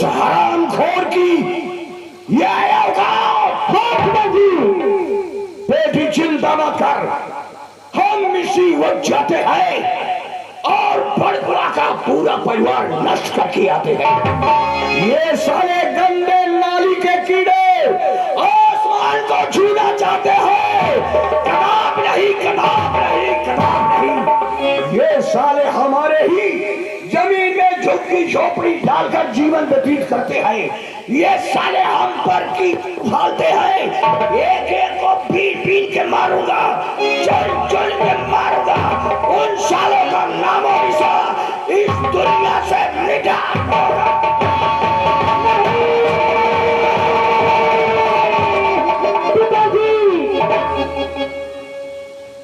इस हरामखोर की यह औकात। बेटी चिंता मत कर, हम इसी वक्त जाते हैं और बड़बड़ा का पूरा परिवार नष्ट करके आते हैं। ये सारे गंदे नाली के कीड़े आसमान को छूना चाहते हैं। कदाप नहीं, कदाप नहीं, कदाप नहीं। ये साले हमारे ही जमीन में झुग्गी झोपड़ी डालकर जीवन व्यतीत करते हैं। ये साले हम पर की फालते हैं। एक एक को पीट पीट के मारूंगा, चल चल के मारूंगा। उन सालों का नामो निशान इस दुनिया से मिटा दूंगा।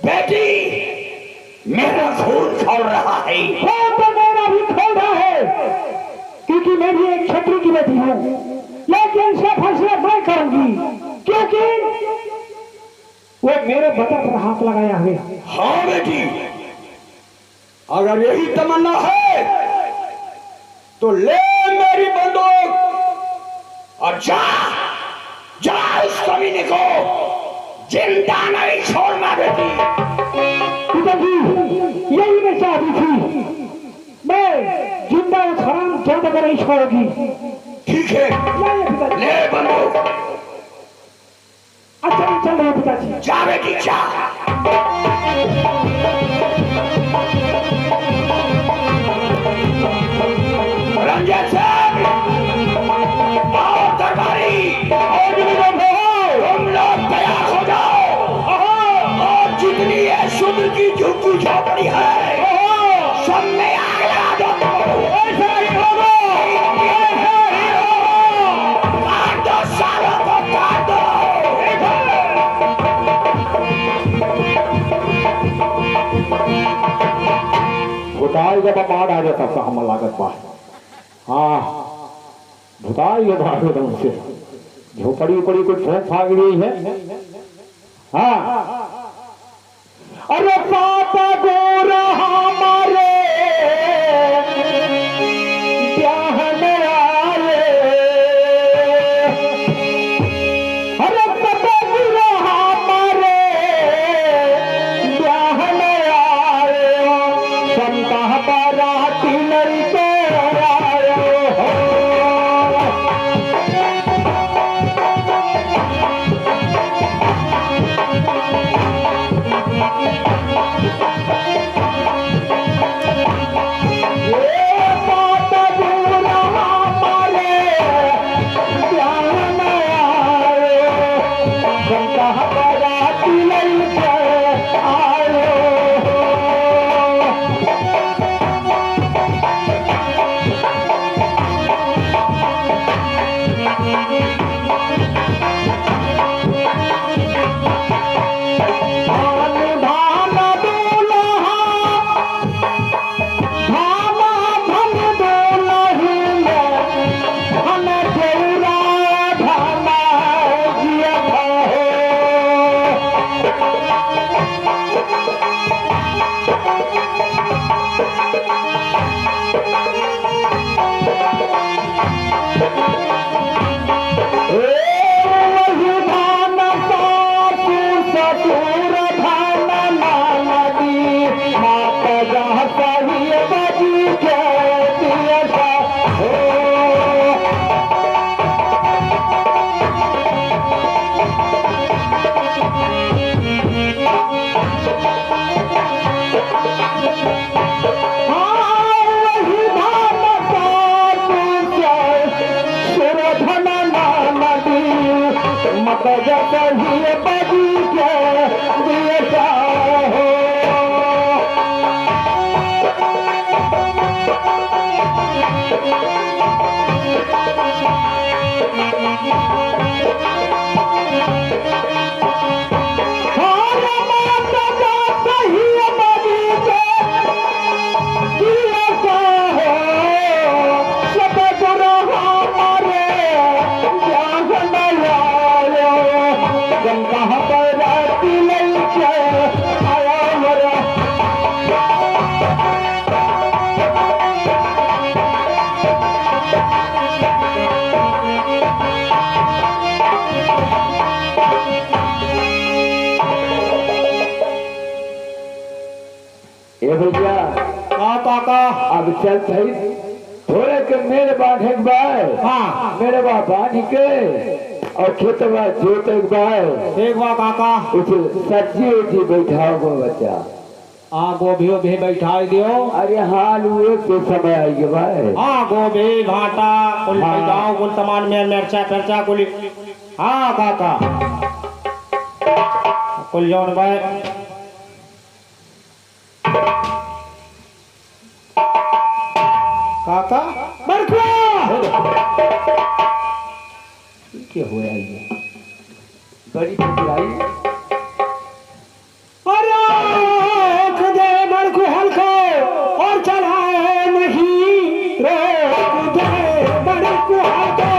बेटी, मेरा खून खोल रहा है। तो मेरा भी खोल रहा है, क्योंकि मैं भी एक क्षत्रिय की बेटी हूँ। लेकिन इसका फैसला मैं करूंगी, क्योंकि वो मेरे बता पर हाथ लगाया है। हाँ बेटी, अगर यही तमन्ना है तो ले मेरी बंदूक और जा जा उस कमीने को जिंदा नहीं छोड़ना बेटी। पिताजी, यही मैं चाहती थी। मैं जिंदा उस हराम जाने को नहीं छोड़ूंगी। ठीक है, ले बंदूक। अच्छा चल रहे पिताजी। जा बेटी जा। रंजन साहब और दरबारी तुम लोग तैयार हो जाओ। और जितनी ये शूद्र की झुग्गी झोपड़ी है सब में आग लगा दो। काट दो सालों को, काट दो। भुताई जब बाढ़ आ जाता तो हम लागत बा। हाँ, भुताई ये बाढ़ एकदम से झोपड़ी उपड़ी कुछ ठोक भाग गई है। हाँ, अरे पापा गोरा हमारे ब्याहन आए। अरे पापा गोरा हमारे ब्याहन आए। संता बाराती लड़के आए हो। काका। अब चल सही थोड़े के मेरे बाढ़ एक बार। हाँ मेरे बा पानी के और खेतवा जोत एक बार। एक बार काका। कुछ सब्जी उब्जी बैठाओ गो बच्चा। गोभी भी बैठा दियो। अरे हाल हुए के समय आई गए भाई। हाँ गोभी भाटा कुल हाँ। बैठाओ कुल सामान में मिर्चा फिरचा कुल। हाँ काका कुल जौन भाई। काका क्या हुआ ये बड़ी आई। दे बड़कू हल्को और चलाए नहीं रोक दे बड़कू हल्को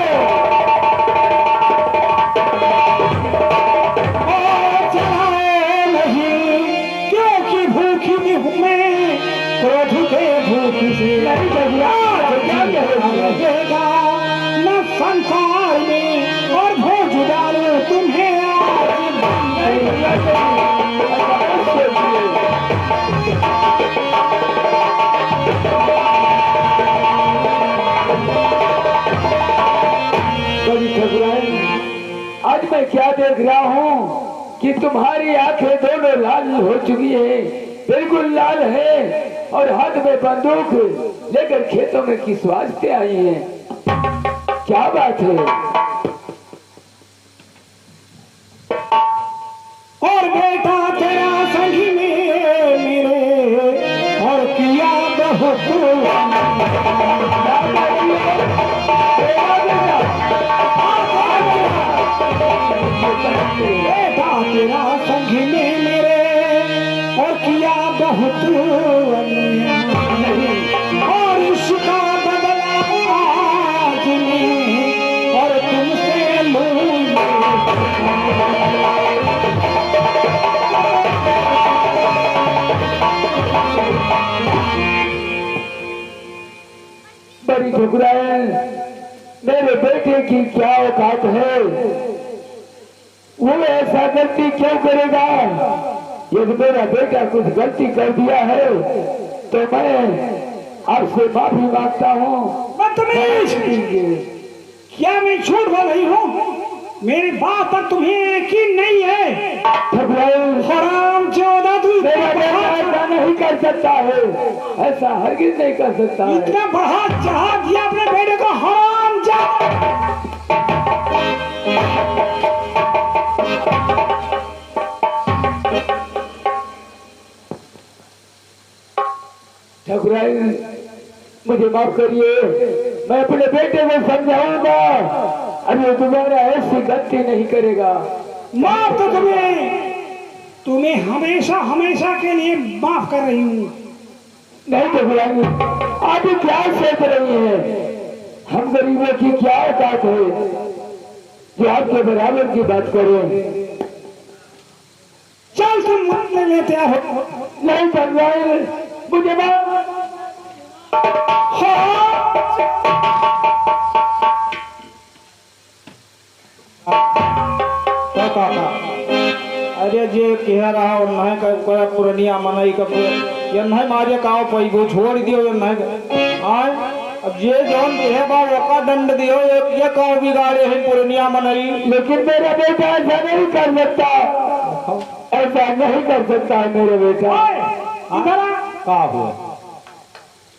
और चलाए नहीं क्योंकि भूखी भी हूँ मैं क्रोध के भूख से लगेगा न संसार में और भोज डालू तुम्हें आज बड़ी घबराई। आज मैं क्या देख रहा हूँ कि तुम्हारी आंखें दोनों लाल हो चुकी है, बिल्कुल लाल है और हाथ में बंदूक लेकर खेतों में किस वास्ते आई हैं? क्या बात है? और बेटा तेरा संगी में मेरे और किया बहुत बेटा तेरा संगी में मेरे और किया बहुत अन्याय और इसका बदला आज मैं और तुमसे लूंगा। बड़ी घबराए। मेरे बेटे की क्या औकात है? वो ऐसा गलती क्यों करेगा? यदि मेरा बेटा कुछ गलती कर दिया है तो मैं आपसे माफी मांगता हूँ। बदतमीज! क्या मैं झूठ बोल रही हूँ? मेरी बात पर तुम्हें यकीन नहीं है? हराम चौदह तू मेरा बेटा ऐसा नहीं कर सकता है, ऐसा हरगिज नहीं कर सकता है। इतना बढ़ा चढ़ा दिया अपने बेटे को हराम जा। ठकुराई मुझे माफ करिए, मैं अपने बेटे को समझाऊंगा, अभी दोबारा ऐसी गलती नहीं करेगा। माफ तो तुम्हें हमेशा हमेशा के लिए माफ कर रही हूँ। नहीं ठकुराई, आप क्या सोच रही हैं? हम गरीबों की क्या औकात है जो आपके बराबर की बात करें? चल तुम मत लेते हो। नहीं ठकुराई, मुझे माफ। अरे जे कह रहा और नहीं कर पुरनिया मनई का ये नहीं मारे काओ पैगो छोड़ दियो ये नहीं आय अब जे जौन कहे बा ओका दंड दियो ये काओ बिगाड़े है पुरनिया मनई। लेकिन मेरा बेटा ऐसा नहीं कर सकता, ऐसा नहीं कर सकता है मेरा बेटा। इधर आ। का हुआ?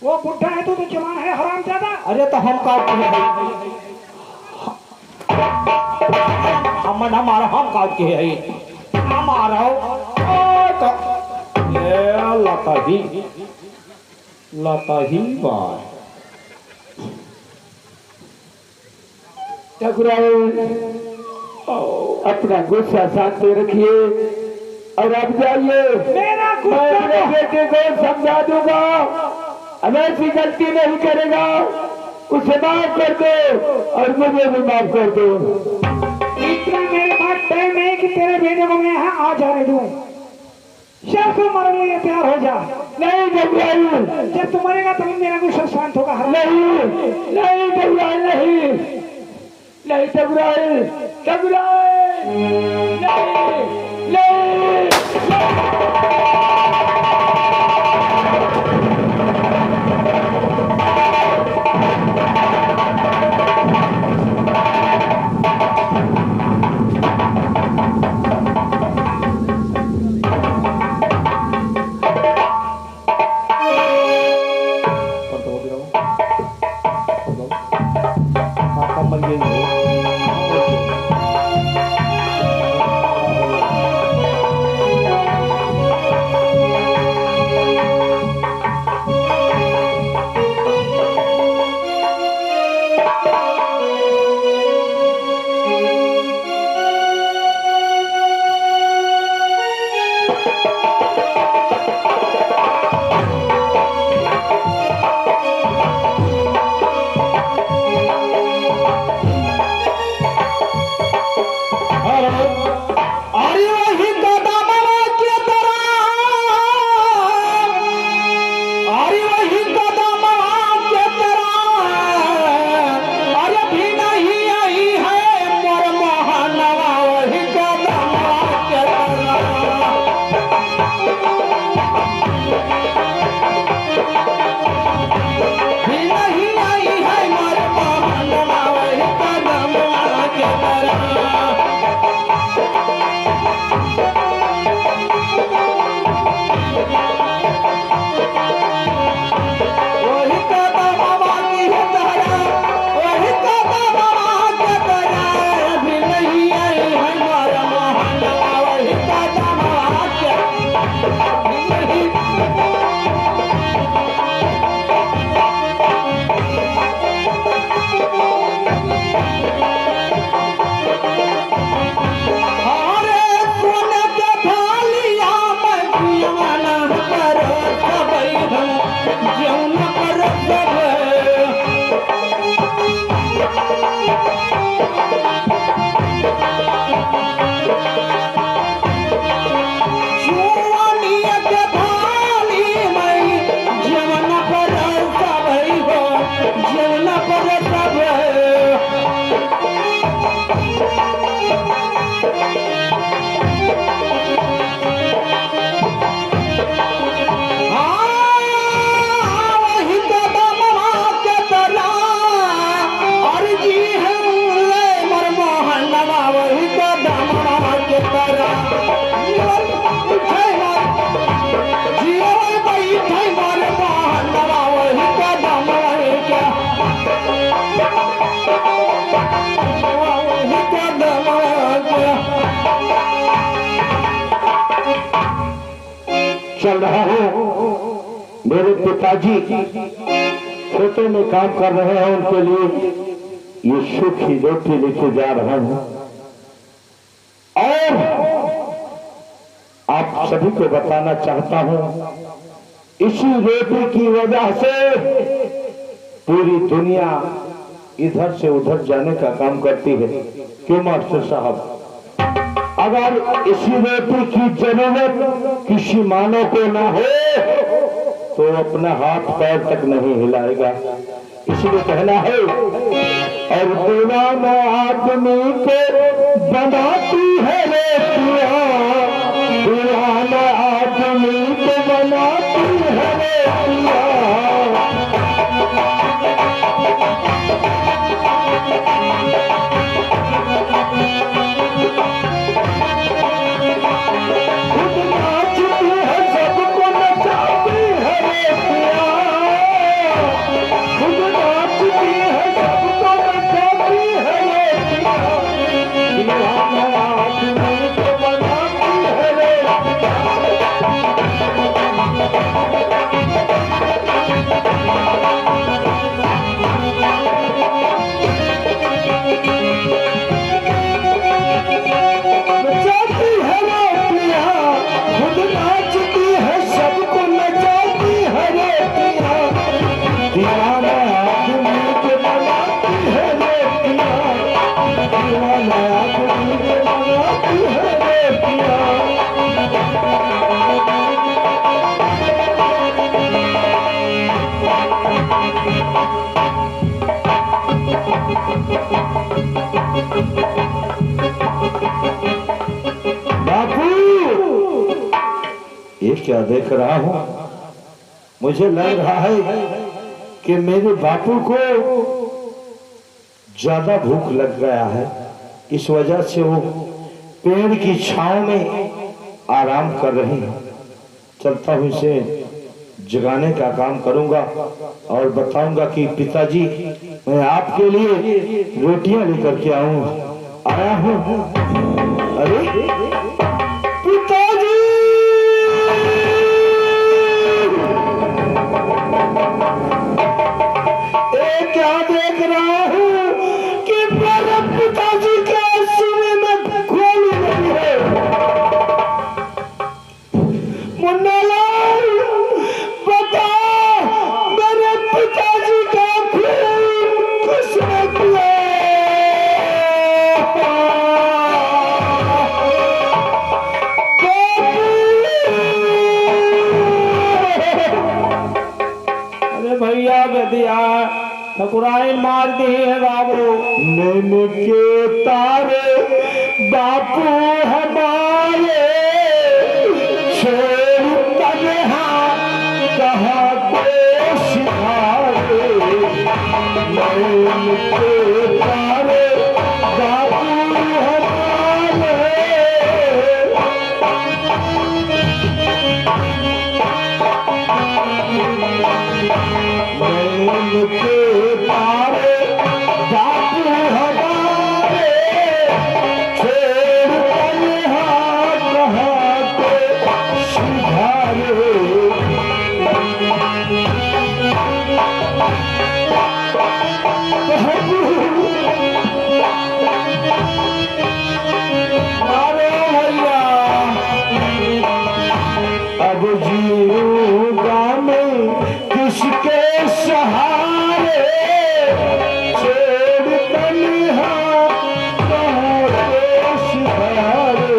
वो बुढ़ा है तो जवान है हराम ज्यादा। अरे तो हम का हमारा हम का के है हमारा तो ये लता ही बात। अपना गुस्सा शांत रखिए और अब जाइए। मेरा मैं अपने बेटे को समझा दूंगा, अब ऐसी गलती नहीं करेगा। उसे माफ कर दो और मुझे भी माफ कर दो। इतना मेरे पास टाइम है कि तेरे बेटे को मैं यहाँ आ जाने दूं। शव को मरने लिए तैयार हो जा। नहीं जबराइल, जब तू मरेगा तभी मेरा गुस्सा शांत होगा। नहीं नहीं जबराइल, नहीं नहीं जबराइल, जबराइल नहीं नहीं। चल रहा हूँ, मेरे पिताजी खेतों में काम कर रहे हैं, उनके लिए ये सूखी रोटी लेके जा रहा हूँ। और आप सभी को बताना चाहता हूँ, इसी रोटी की वजह से पूरी दुनिया इधर से उधर जाने का काम करती है। क्यों मास्टर साहब? अगर इसी रोटी की जरूरत किसी मानव को ना हो तो अपना हाथ पैर तक नहीं हिलाएगा। इसलिए कहना है, और दीवाना आदमी को बनाती है रोटियां, दीवाना आदमी को बनाती है रोटियां। ये क्या देख रहा हूं? मुझे लग रहा है कि मेरे बापू को ज्यादा भूख लग गया है, इस वजह से वो पेड़ की छांव में आराम कर रहे हैं। चलता हूं, इसे जगाने का काम करूंगा और बताऊंगा कि पिताजी मैं आपके लिए रोटियां लेकर के आया हूं। अरे पिताजी, क्या देख रहा हूँ कि मेरे पिताजी के सीने में गोली लगी है। मुन्नालाल, बता मेरे पिताजी का खून किसने किया? अरे भैया बेदिया ठकुराइन मार दी है बाबू। नैन के तारे बापू हमारे, छोड़ तन्हा कहाँ को सिधारे। नैन के तारे बापू हमारे, नैन के तारे बापू हमारे, छोड़ तन्हा कहाँ को सिधारे। अरे भैया, अब जीऊंगा मैं किसके सहारे, छोड़ तन्हा कहाँ को सिधारे।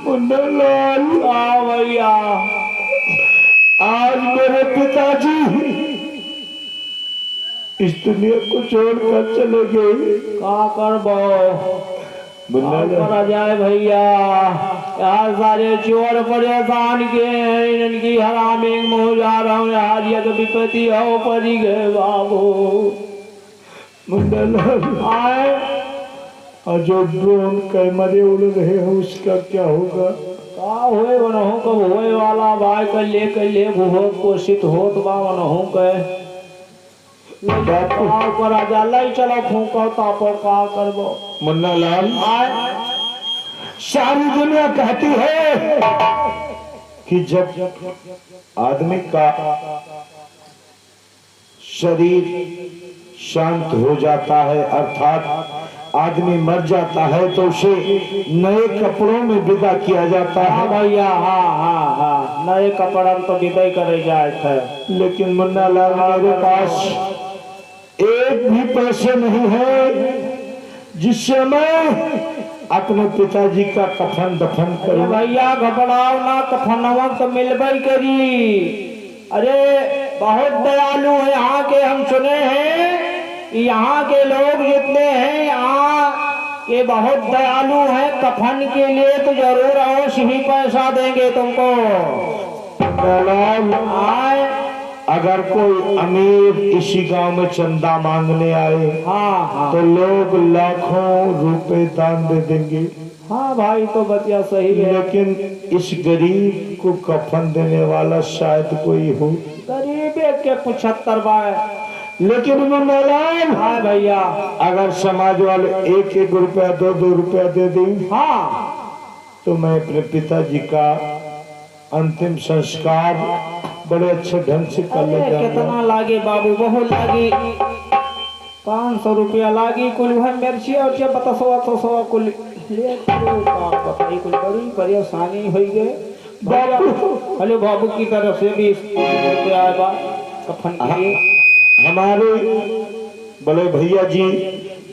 मुन्नालाल, हाँ भैया, आज मेरे पिताजी इस दुनिया को छोड़कर चले गए। का करबो मुन्नालाल, करा जाए भैया, यार सारे चोर परेशान के हैं, इनकी हरामी मुँह जा रहा हूँ यार, ये तो विपत्ति हो पड़ी गए बाबू। मुन्नालाल, आए और जो ड्रोन कैमरे उड़ रहे हैं उसका क्या होगा? का होए बनहु कब होए वाला भाई कर ले बहुत कोशिश होत बा बनहु के का करा जा लाई चलो फूको तापो का करबो। मुन्नालाल, आए सारी दुनिया कहती है कि जब आदमी का शरीर शांत हो जाता है, अर्थात आदमी मर जाता है, तो उसे नए कपड़ों में विदा किया जाता हाँ है। भैया, हाँ नए कपड़ा तो विदाई करे जाए थे। लेकिन मुन्नालाल, मेरे पास एक भी पैसे नहीं है जिससे मैं अपने पिताजी का कफन दफन अरे करूं। भैया घबराओ ना, कफनवा तो मिलबई करी। अरे बहुत दयालु है यहाँ के, हम सुने हैं यहाँ के लोग जितने हैं यहाँ के बहुत दयालु हैं, कफन के लिए तो जरूर अवश्य ही पैसा देंगे तुमको। मुन्नालाल, आए अगर कोई अमीर इसी गांव में चंदा मांगने आए हाँ तो लोग लाखों रुपए दान दे देंगे, हाँ भाई तो बतिया सही है। लेकिन इस गरीब को कफन देने वाला शायद कोई हो। गरीब के 75 बाय। लेकिन मुन्नालाल, हाँ भैया, अगर समाज वाले एक एक रुपया 2-2 रुपया दे दें हाँ तो मैं अपने पिताजी का अंतिम संस्कार बड़े अच्छे ढंग से कर ले अरे जाऊंगा। कितना लागे बाबू, बहुत लागी, 500 रुपया लागी कुल है मिर्ची और क्या पता 100 कुल ले बताई, कुल बड़ी परेशानी हो गए बाबू। हेलो बाबू की तरफ से 20 रुपया आएगा कफन के लिए। हमारे बड़े भैया जी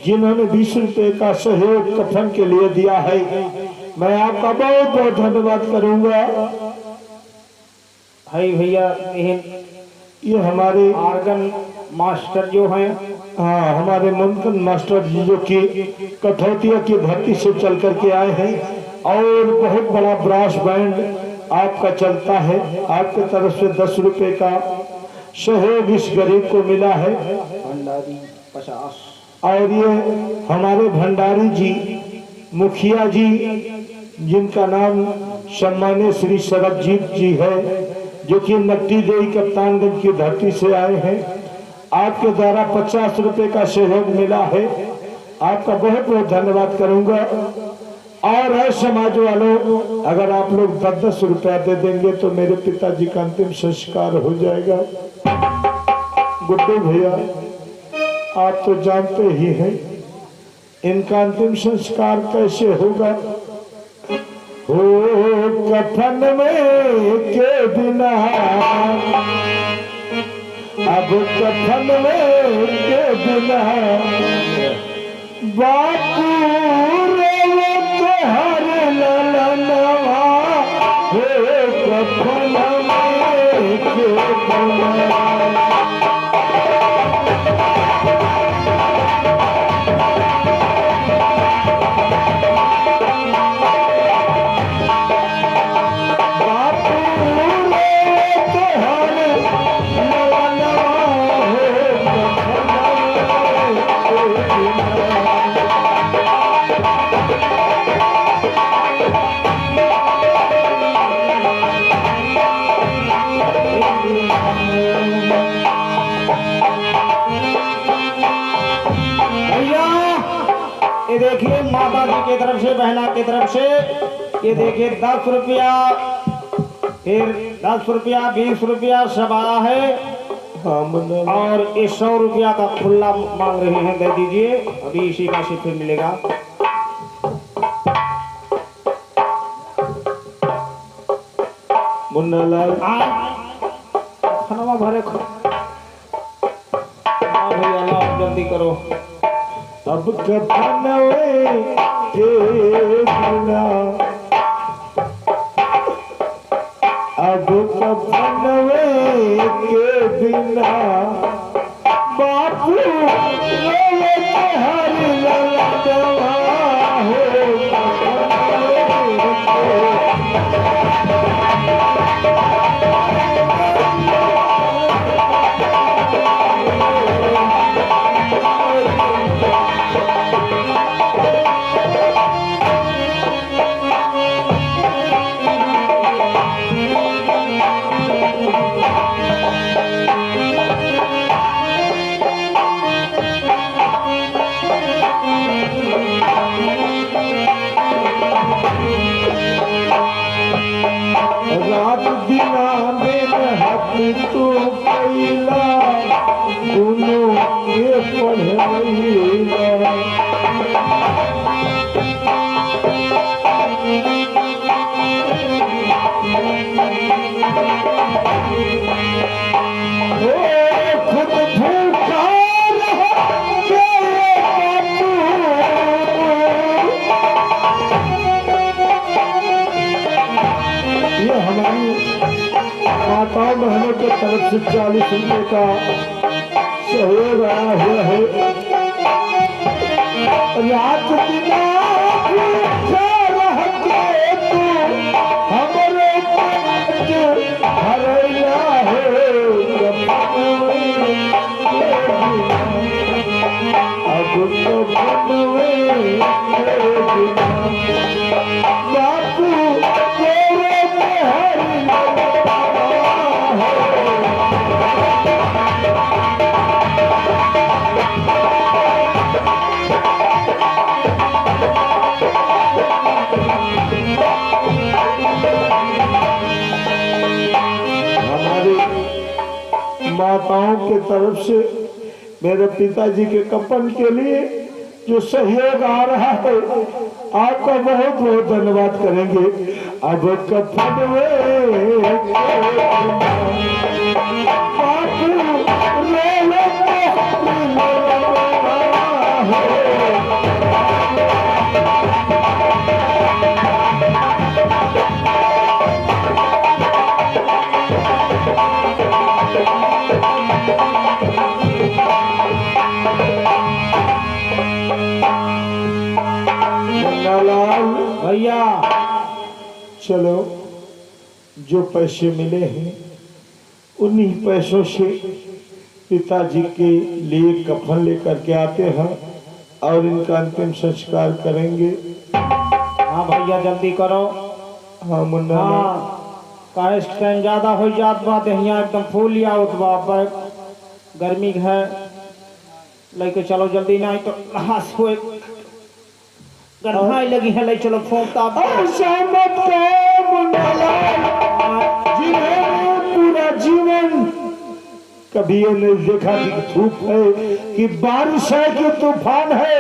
जिन्होंने 20 रुपए का सहयोग कफन के लिए दिया है, मैं आपका बहुत बहुत धन्यवाद करूंगा। हाय भैया, ये हमारे आर्गन मास्टर जो हैं, हाँ, हमारे मुमकिन मास्टर जी जो कि कठौतिया की धरती से चल करके आए हैं, और बहुत बड़ा ब्रास बैंड आपका चलता है। आपके तरफ से 10 रुपए का सहयोग इस गरीब को मिला है। भंडारी 50। और ये हमारे भंडारी जी, मुखिया जी, जिनका नाम सम्मान्य श्री सरबजीत जी है, जो कि नकटी देवी कप्तानगंज की धरती से आए हैं, आपके द्वारा 50 रुपए का सहयोग मिला है। आपका बहुत बहुत धन्यवाद करूंगा। और है समाज वालों, अगर आप लोग 10-10 रुपया दे देंगे तो मेरे पिताजी का अंतिम संस्कार हो जाएगा। गुड्डू भैया, आप तो जानते ही हैं इनका अंतिम संस्कार कैसे होगा। हो कफन में के बिना, अब कफन में के बिना बापू रे तोहर ललनवा, हो कफन में के बिना। ये देखिए माता जी की तरफ से, बहना की तरफ से, ये देखिए 10 रुपया फिर 10 रुपया 20 रुपया सब आया है हाँ मुन्ना लाल। और ये 100 रुपया का खुला मांग रहे हैं, दे दीजिए, अभी इसी का सिर्फ मिलेगा। मुन्ना लाल खाना भरे भैया लाओ जल्दी करो। अब कफनवे के बिना, अब कफनवे के बिना बापू रोवे हर ललनवा हो कफनवे के। रात दिना में हक तो कैला दोनों के पढ़ैला। खुद भूखा रहे बापू, ये हमारी माताओं बहनों की तरफ से 40 रुपये का सहयोग आया हुआ है। रात दिना भूखा रह के तू हमरे पेट भरैला है। अब तो बनवे के बिना बापू तेरे हर हमारी माताओं की तरफ से मेरे पिताजी के कफन के लिए जो सहयोग आ रहा है, आपका बहुत बहुत धन्यवाद करेंगे। अब कफन लाल भैया चलो, जो पैसे मिले हैं उन्हीं पैसों से पिताजी के लिए कफन लेकर के आते हैं और इनका अंतिम संस्कार करेंगे। हाँ भैया जल्दी करो। हाँ मुन्ना लाल। हाँ काहे टाइम ज्यादा हो जात बात यहाँ एकदम फूल लिया उतबा पर गर्मी है, लेके चलो जल्दी, नहीं तो हाथ हुए गन्हाई लगी है, ले चलो फोंकता ऐसा मत कहो मुन्ना लाल, जिन्होंने पूरा जीवन कभी ये नहीं देखा कि धूप है कि बारिश है कि तूफान है,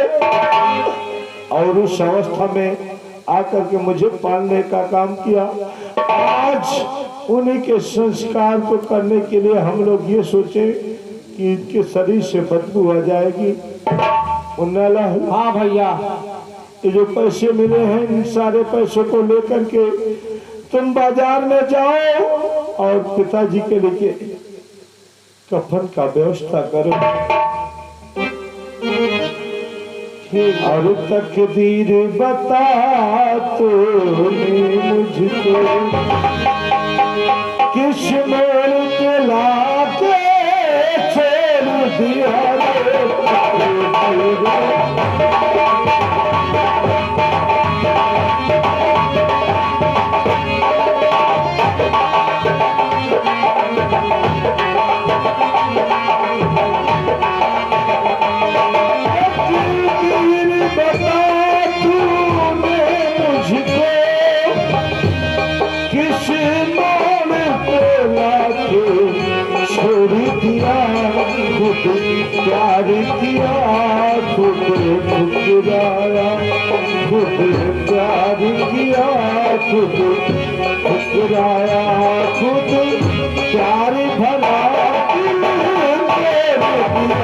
और उस अवस्था में आकर के मुझे पालने का काम किया। आज उन्हीं के संस्कार को करने के लिए हम लोग ये सोचे कि इनके शरीर से बदबू आ जाएगी। मुन्ना लाल, हाँ भैया ये जो पैसे मिले हैं इन सारे पैसों को लेकर के तुम बाजार में जाओ और पिताजी के लिए कफन का व्यवस्था करो। और तकदीर बता तूने मुझको किस मोड़ के लाके छोड़ दिया रे। किस खुद प्यार किया, खुद ठुकराया, खुद प्यार किया, खुद ठुकराया, खुद प्यार भरा दिल दे दिया।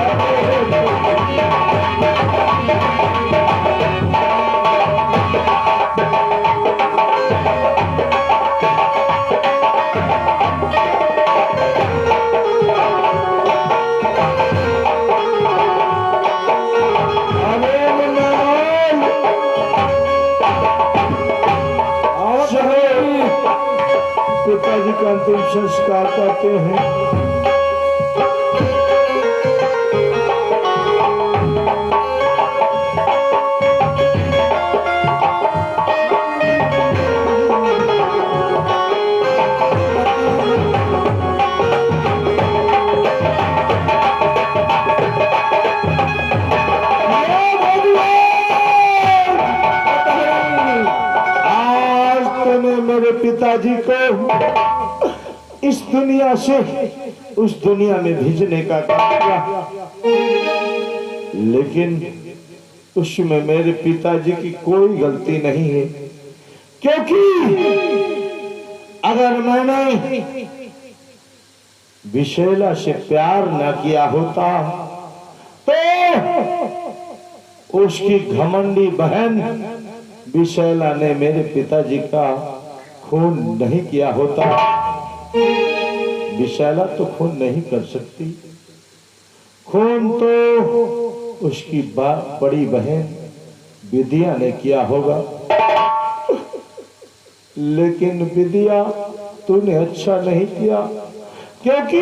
पिताजी का अंतिम संस्कार करते हैं। मेरे पिताजी को इस दुनिया से उस दुनिया में भेजने का काम किया, लेकिन उसमें मेरे पिताजी की कोई गलती नहीं है, क्योंकि अगर मैंने विशैला से प्यार न किया होता तो उसकी घमंडी बहन विशैला ने मेरे पिताजी का खून नहीं किया होता। विशैला तो खून नहीं कर सकती, खून तो उसकी बड़ी बहन विद्या ने किया होगा। लेकिन विद्या तूने अच्छा नहीं किया, क्योंकि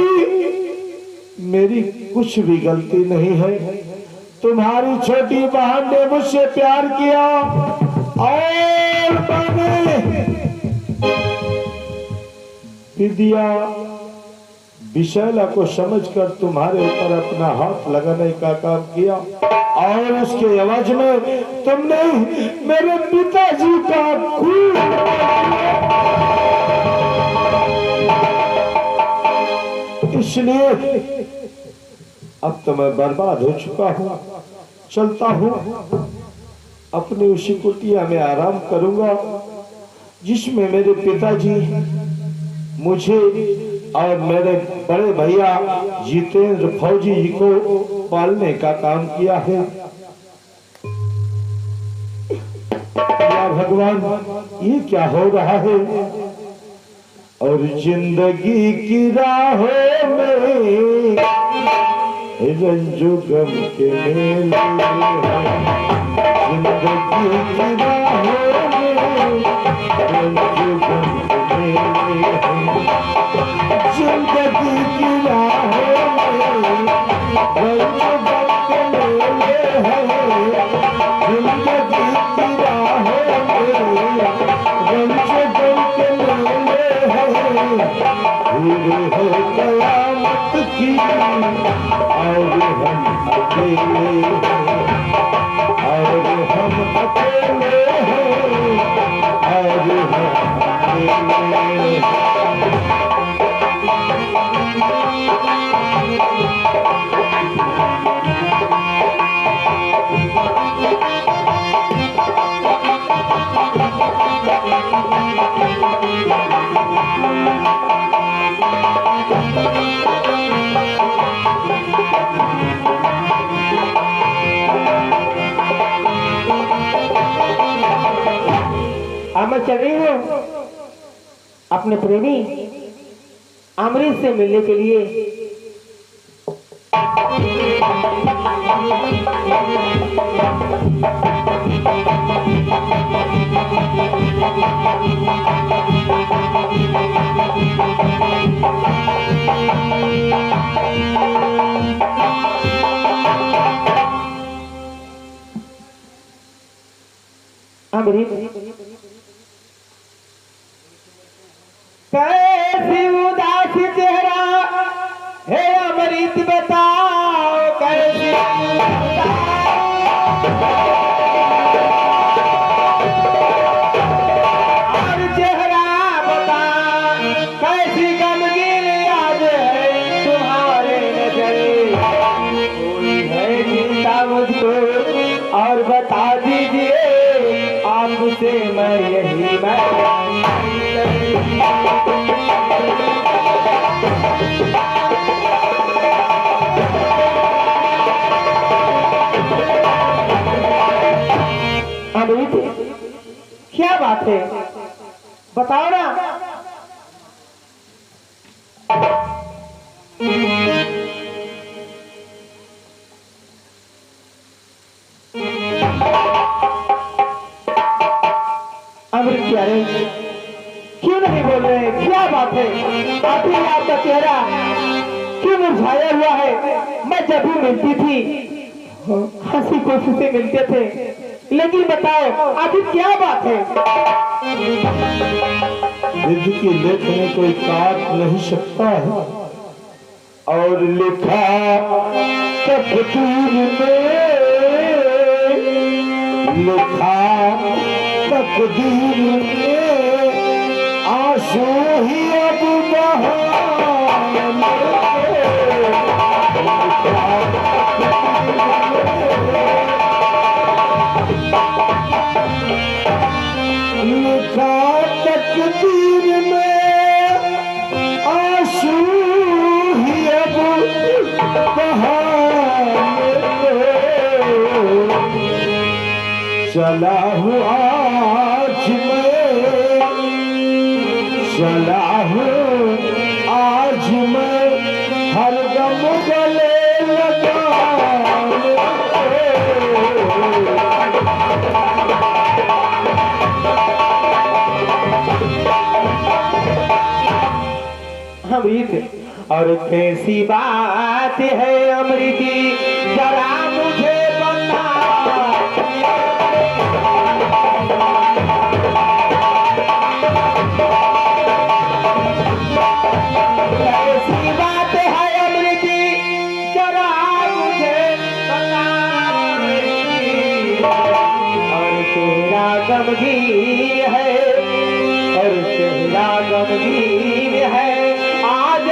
मेरी कुछ भी गलती नहीं है। तुम्हारी छोटी बहन ने मुझसे प्यार किया और मैंने विद्या विशैला को समझकर तुम्हारे ऊपर अपना हाथ लगाने का काम किया, और उसके एवज में तुमने मेरे पिताजी का खून। इसलिए अब तो मैं बर्बाद हो चुका हूँ, चलता हूँ, अपनी उसी कुटिया में आराम करूंगा जिसमें मेरे पिताजी मुझे और मेरे बड़े भैया जितेंद्र फौजी जी को पालने का काम किया है। या भगवान, ये क्या हो रहा है? और जिंदगी की राहों में रंजो गम के मेले हैं, जिंदगी की राहों में रंजो गम के मेले हैं, जिंदगी की राहों में रंजो गम के मेले हैं, जिंदगी की राहों में रंजो गम के मेले हैं। भीड़ है कयामत की और हम अकेले हैं, और हम अकेले हैं, और हम अकेले हैं। मैं चल रही हूँ अपने प्रेमी अमृत से मिलने के लिए। अमृत कैसी उदास चेहरा है अमृत, बताओ कैसी और चेहरा बता कैसी गमगीन आज है तुम्हारे नजरे। अमृत, क्या बात है, बताओ ना। अमृत प्यारे, क्यों नहीं बोल रहे, क्या बात है? आखिर आपका चेहरा क्यों मुरझाया हुआ है? मैं जब भी मिलती थी हंसी खुशी से मिलते थे, लेकिन बताओ आखिर क्या बात है? विधि की लेख में कोई काट नहीं सकता है, और लिखा तकदीर में, लिखा तकदीर में, आंसू ही अब बहाने। लिखा तकदीर में, आंसू ही अब बहाने। चला हूँ आज मैं, चला हूँ आज मैं, हर दम गले लगाने। अमृत, और कैसी बात है अमृति, जरा मुझे बता। कैसी बात है अमृति, जरा मुझे बता। और तेरा गमगीन है, और तेरा गमगीन है, आज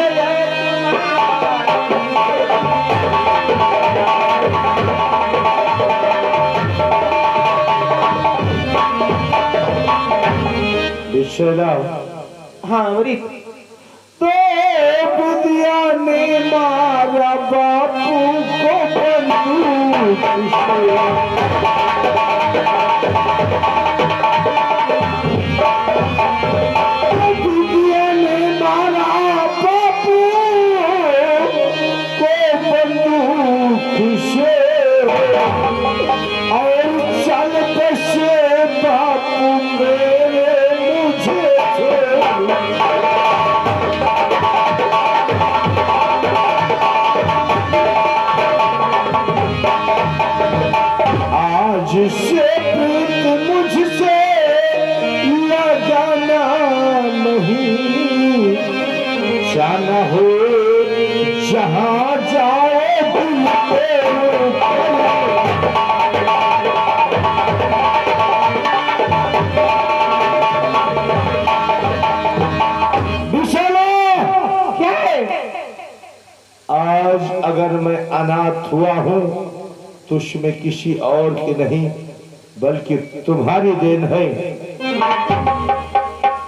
विशला। हाँ अमृत, तो बुदिया ने मारा बापू को बंदूक से। बुदिया ने मारा बापू को बंदूक से, और चल बसे बापू मेरे मुझे छोड़। आज से प्रीत मुझसे लगाना नहीं, जाना हो जहाँ जाओ दिल विशाला। क्या है? आज अगर मैं अनाथ हुआ हूँ तो उसमें किसी और की नहीं, बल्कि तुम्हारी देन है।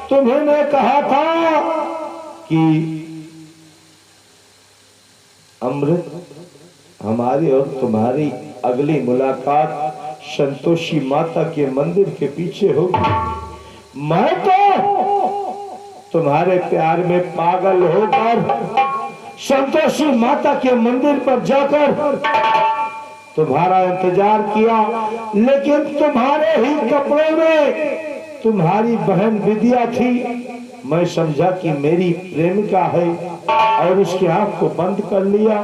तुम्हें मैं कहा था कि अमृत, हमारी और तुम्हारी अगली मुलाकात संतोषी माता के मंदिर के पीछे होगी। मैं तो तुम्हारे प्यार में पागल होकर संतोषी माता के मंदिर पर जाकर तुम्हारा इंतजार किया, लेकिन तुम्हारे ही कपड़ों में तुम्हारी बहन विद्या थी। मैं समझा कि मेरी प्रेमिका है और उसकी आंख को बंद कर लिया,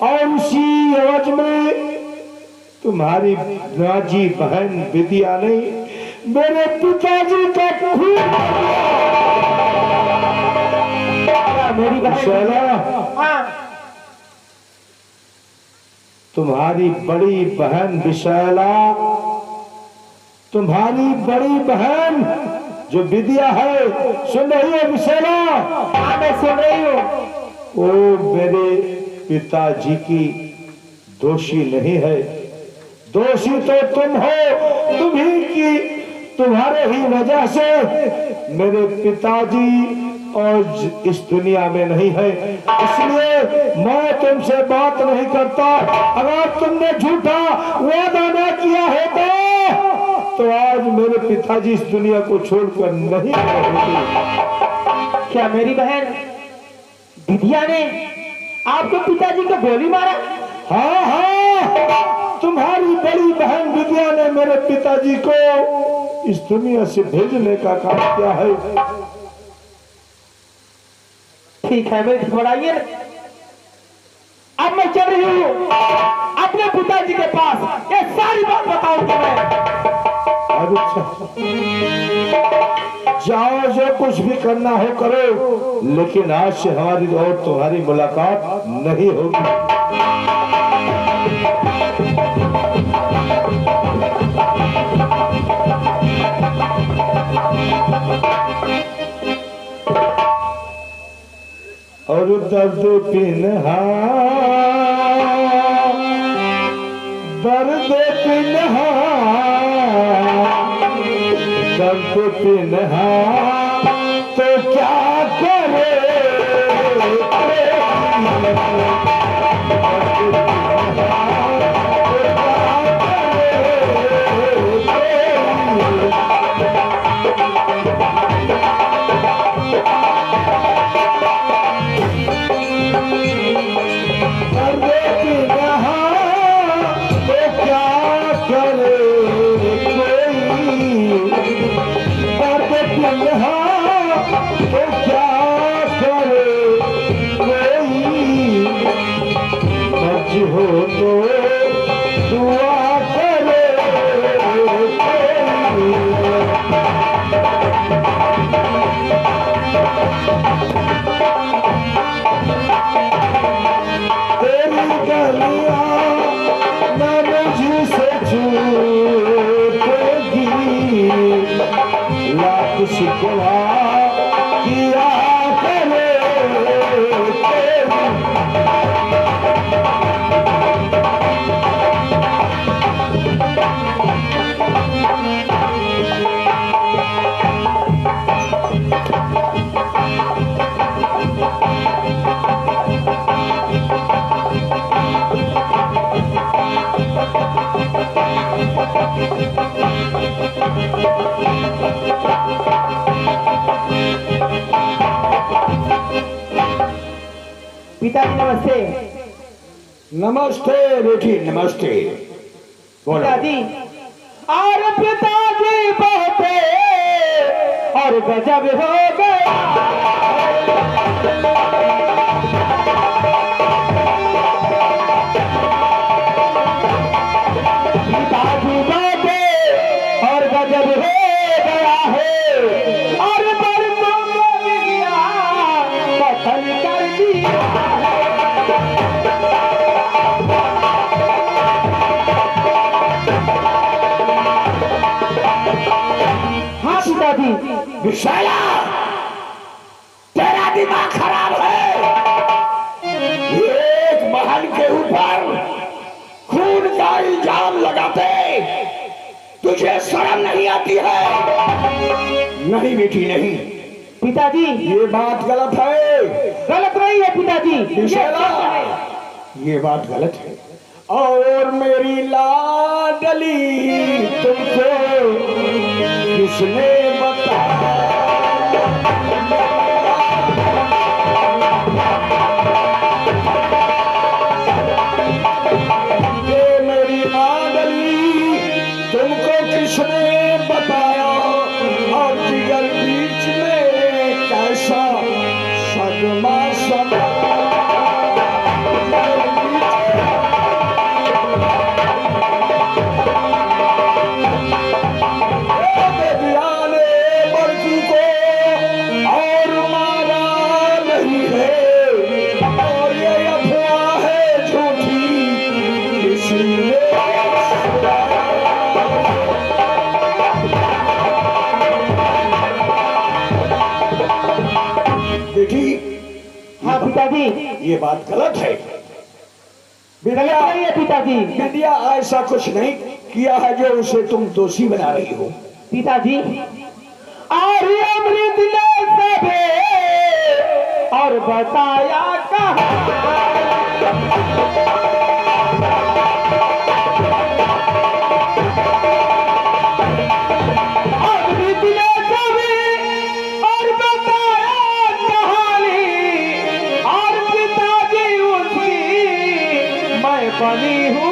और उसी एवज में तुम्हारी नाजी बहन विद्या ने मेरे पिताजी का खून मेरी बहन। हाँ, तुम्हारी बड़ी बहन विशाला, तुम्हारी बड़ी बहन जो विद्या है, सुन रही है विशाला? हाँ मैं सुन रही हूँ। वो मेरे पिताजी की दोषी नहीं है, दोषी तो तुम हो। तुम्ही की तुम्हारे ही वजह से मेरे पिताजी और इस दुनिया में नहीं है, इसलिए मैं तुमसे बात नहीं करता। अगर तुमने झूठा वादा न किया होता तो आज मेरे पिताजी इस दुनिया को छोड़कर नहीं रहेंगे। क्या मेरी बहन विद्या ने आपके पिताजी को गोली मारा? हाँ हाँ, तुम्हारी बड़ी बहन विद्या ने मेरे पिताजी को इस दुनिया से भेजने का काम किया है। ठीक है, मेरी घबराइए। अब मैं चल रही हूँ अपने पिताजी के पास, ये सारी बात बताऊंगा मैं। अच्छा, जाओ, जो कुछ भी करना हो करो, लेकिन आज से हमारी और तुम्हारी मुलाकात नहीं होगी। और दर्द पिन्हा, दर्द पिन्हा, दर्द पिन्हा तो क्या करे, हो तो दुआ करे। तेरी गलियां न मुझसे छूटेगी, लाख शिकवा किया करे। पिताजी नमस्ते। नमस्ते बेटी, नमस्ते। पिताजी, और पिताजी बहुते और गजब हो गया। पिताजी बहुते और गजब हो गया है, और बरसों में दिया पत्थर कर दिया। हाँ पिताजी। विशाला, तेरा दिमाग खराब है। एक महल के ऊपर खून का इल्जाम लगाते तुझे शर्म नहीं आती है? नहीं बेटी, नहीं। पिताजी, ये बात गलत है। गलत नहीं है पिताजी, विशाला, ये बात गलत है। और मेरी लाडली तुमको किसने बताया? ये मेरी लाडली तुमको किसने बताया? और जिगर बीच में कैसा सदमा समा। हाँ पिताजी, ये बात गलत है। गलत नहीं है पिताजी। विद्या ऐसा कुछ नहीं किया है जो उसे तुम दोषी बना रही हो। पिताजी, और अमृत ले सबे बताया और बताया कहानी और पिताजी उसकी मैं बनी हूँ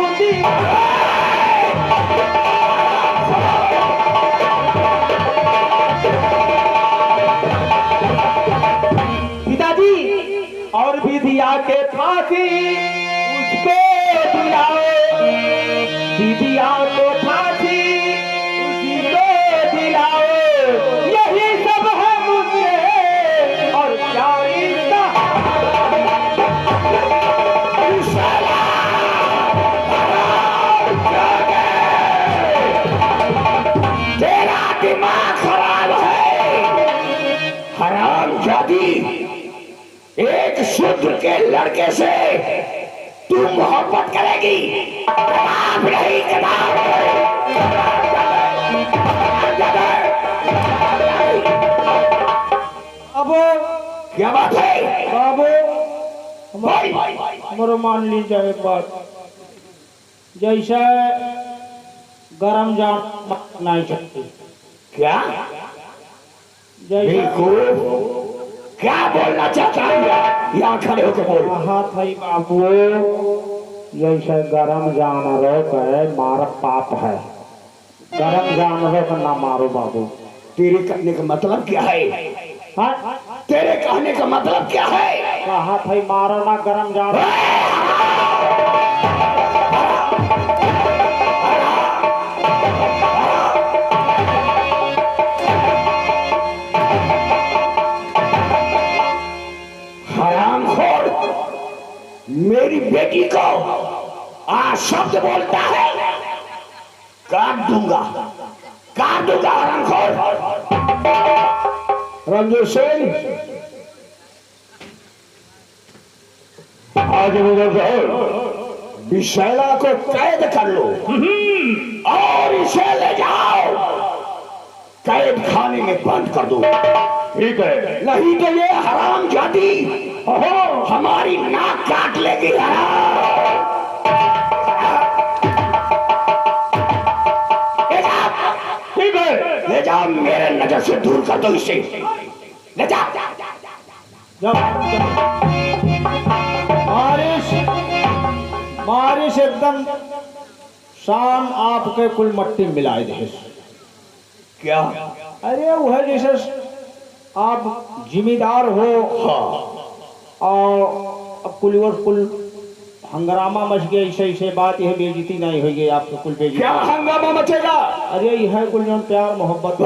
पिताजी और भी दिया के फांसी उसको दिलाओ दीदिया को फांसी उसी को दिलाओ यही सब है मुझसे और क्या रिश्ता तेरा दिमाग खराब है हरामजादी। एक शूद्र के लड़के से तू मोहब्बत करेगी? कबाब नहीं, कबाब अब क्या बात है? बाबू भाई हमारा मान लीजिए एक बात, जैसे गरम जान नहीं सकती क्या जैसे बिल्कुल क्या बोलना चाहता है? यहाँ खड़े होकर बोल। हाँ भाई बाबू जैसे गरम जानवरों का मार पाप है, गरम जानवरों को ना मारो बाबू। तेरे कहने का मतलब क्या है? हाँ तेरे कहने का मतलब क्या है? कहा भाई मारो ना गरम जानवर। हरामखोर मेरी बेटी को शब्द बोलता है, काट दूंगा हरामखोर। रंजू सिंह आज विशैला को कैद कर लो और इसे ले जाओ कैद खाने में बंद कर दो। ठीक है। नहीं तो ये हरामजादी हमारी नाक काट लेगी। ठीक है, ले जाओ, मेरे नजर से दूर कर दो इसे। ले जाओ। बारिश एकदम शाम आपके कुल मट्टी मिलाए दे। क्या? अरे वो है जैसे आप जिम्मेदार हो और अब कुल हंगामा मच गया, ऐसे बात यह बेइज्जती नहीं होगी आपको कुल बेइज्जती। क्या हंगामा मचेगा? अरे यह कुल जो प्यार मोहब्बत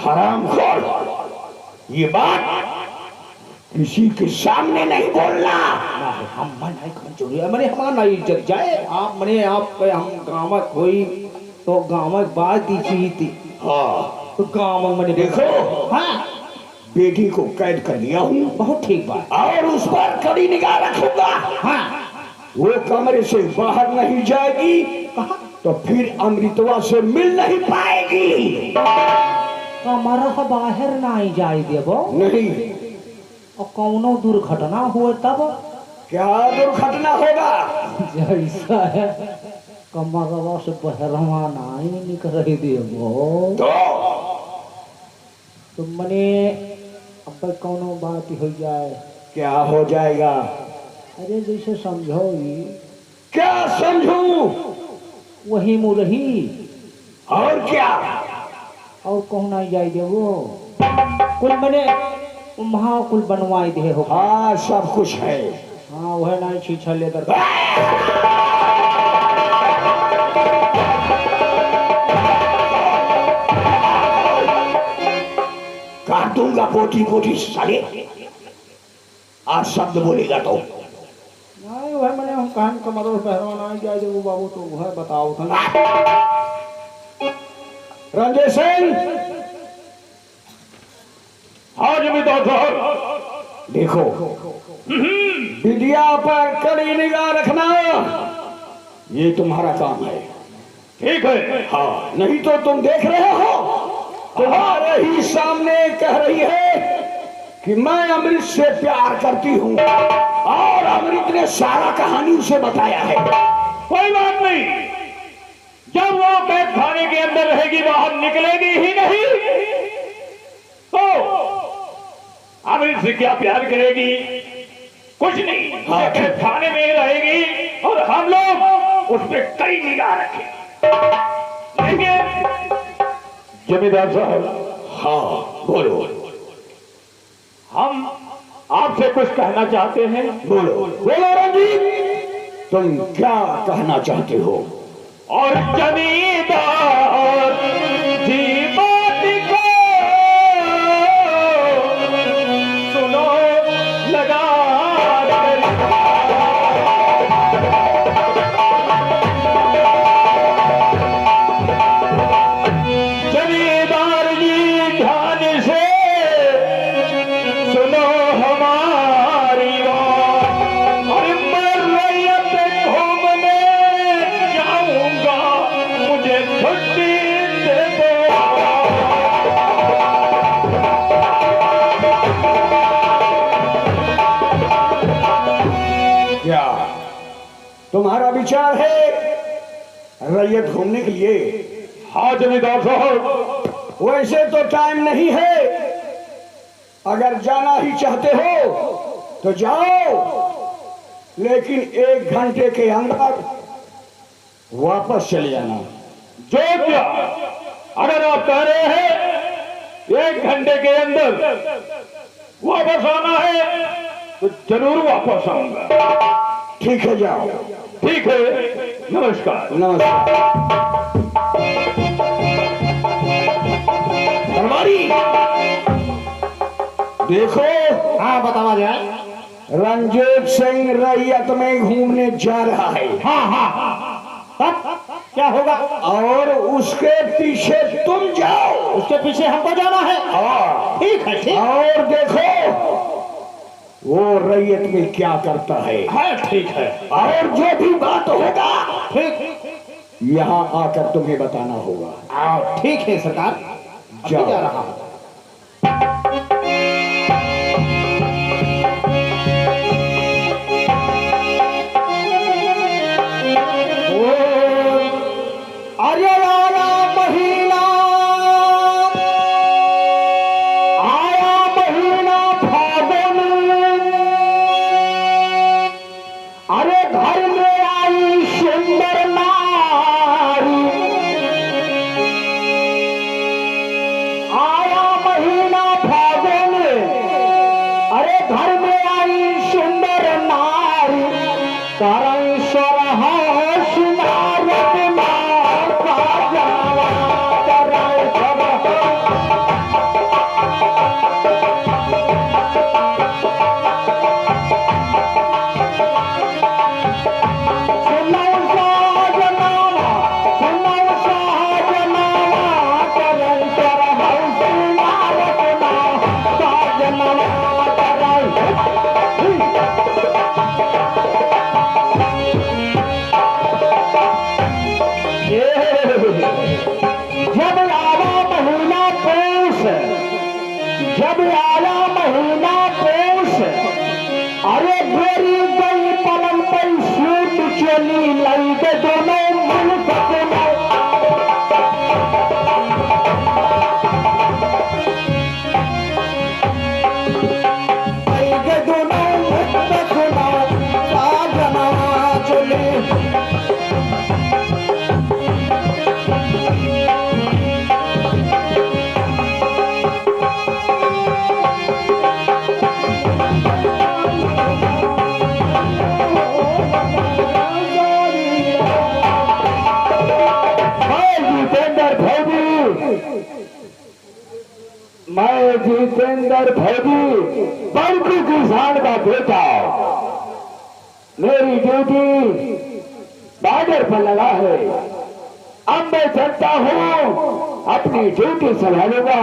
हरामखोर, ये बात किसी के सामने नहीं बोलना। हम मन नहीं खंचोरी मैंने हमारा नहीं इज्जत जाए। आप मैंने आप हम गाँव कोई तो गाँव बात दीजिए थी। हाँ तो गाँव मैंने देखो, हाँ बेटी को कैद कर लिया हूँ बहुत ठीक बात। और उस पर कड़ी निगाह रखूंगा। हाँ वो कमरे से बाहर नहीं जाएगी तो फिर अमृतवा से मिल नहीं पाएगी। कमरा बाहर नहीं जाए देवो नहीं। और कौनो दुर्घटना हुए तब क्या दुर्घटना होगा? जैसा है कमरवा से बहरवा नहीं निकल देवो तो मने अब कौनो बात हो जाए। क्या हो जाएगा? अरे जैसे समझो क्या समझूं? वही मुरही और क्या? और कौन नहीं जाए देवो कुल मने वहाँ कुल बनवाई दे हो। हाँ सब कुछ है। हाँ वह नहीं छीछा लेकर काट दूंगा पोटी पोटी साले। आज शब्द बोलेगा तो नहीं वह मैंने हम कान कमरों पहरवा नहीं जाए देवो बाबू तो वह बताओ था। रंजय सिंह आज भी तो देखो, विद्या पर कड़ी निगाह रखना। ये तुम्हारा काम है। ठीक है। हाँ, नहीं तो तुम देख रहे हो तुम्हारे ही सामने कह रही है कि मैं अमृत से प्यार करती हूँ और अमृत ने सारा कहानी उसे बताया है। कोई बात नहीं, जब वो कैद खाने के अंदर रहेगी बाहर निकलेगी ही नहीं तो अमृत से क्या प्यार करेगी? कुछ नहीं। हाँ, कैद खाने में ही रहेगी और हम लोग उस पर कई निगाह रखेंगे। लेकिन जमींदार साहब, हाँ बोलो। हम आपसे कुछ कहना चाहते हैं। बोलो बोलो रंजीत, तुम क्या कहना चाहते हो? और जमींदार जी बात को सुनो लगा कर। जमींदार जी ध्यान से सुनो हमारी बात। और मैं रैयत घूमने जाऊंगा, मुझे छुट्टी दे दो। क्या तुम्हारा विचार है रैयत घूमने के लिए? हाँ जमींदार साहब। वैसे तो टाइम नहीं है, अगर जाना ही चाहते हो तो जाओ, लेकिन 1 घंटे के अंदर वापस चले आना। जो क्या, अगर आप कह रहे हैं 1 घंटे के अंदर वापस आना है तो जरूर वापस आऊंगा। ठीक है, जाओ। ठीक है, नमस्कार। नमस्कार। दरबारी देखो। हाँ बतावा जाए। रंजीत सिंह रैयत में घूमने जा रहा है। हाँ हाँ, तब क्या होगा? और उसके पीछे तुम जाओ। उसके पीछे हमको जाना है। हाँ ठीक है, ठीक और देखो वो रैयत में क्या करता है। है। ठीक है, और जो भी बात होगा ठीक। यहाँ आकर तुम्हें बताना होगा। आओ, ठीक है सरकार, अभी जाओ। जा रहा हूँ। अरे आया महीना, आया महीना फागुन, अरे घर में आई सुंदर नारी। आया महीना फागुन, अरे घर में आई सुंदर नारी। करण सरहा सुनारत माता जावा, करण सरहा। सुनाओ साजनावा, सुनाओ साजनावा, करण सरहा सुनारत माता जावा, करण। जब आया महीना पौष, जब आया महीना पौष, अरे गोरी गई पलंग पर सूट चली लई के दोनों मन सपना। लई के दोनों मन सपना, साजना चली। मैं जितेंद्र भोगी, बल्कि किसान का बेटा, मेरी ड्यूटी बॉर्डर पर लगा है। अब मैं चलता हूँ, अपनी ड्यूटी संभालूंगा।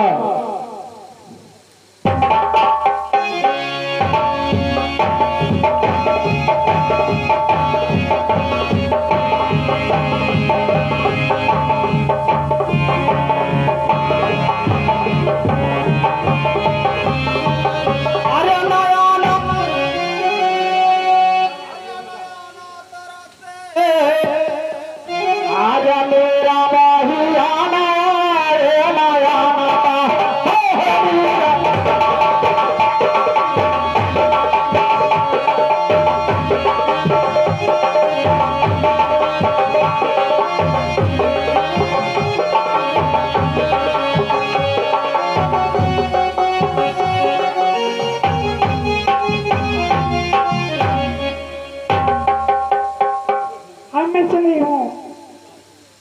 मैं चली हूँ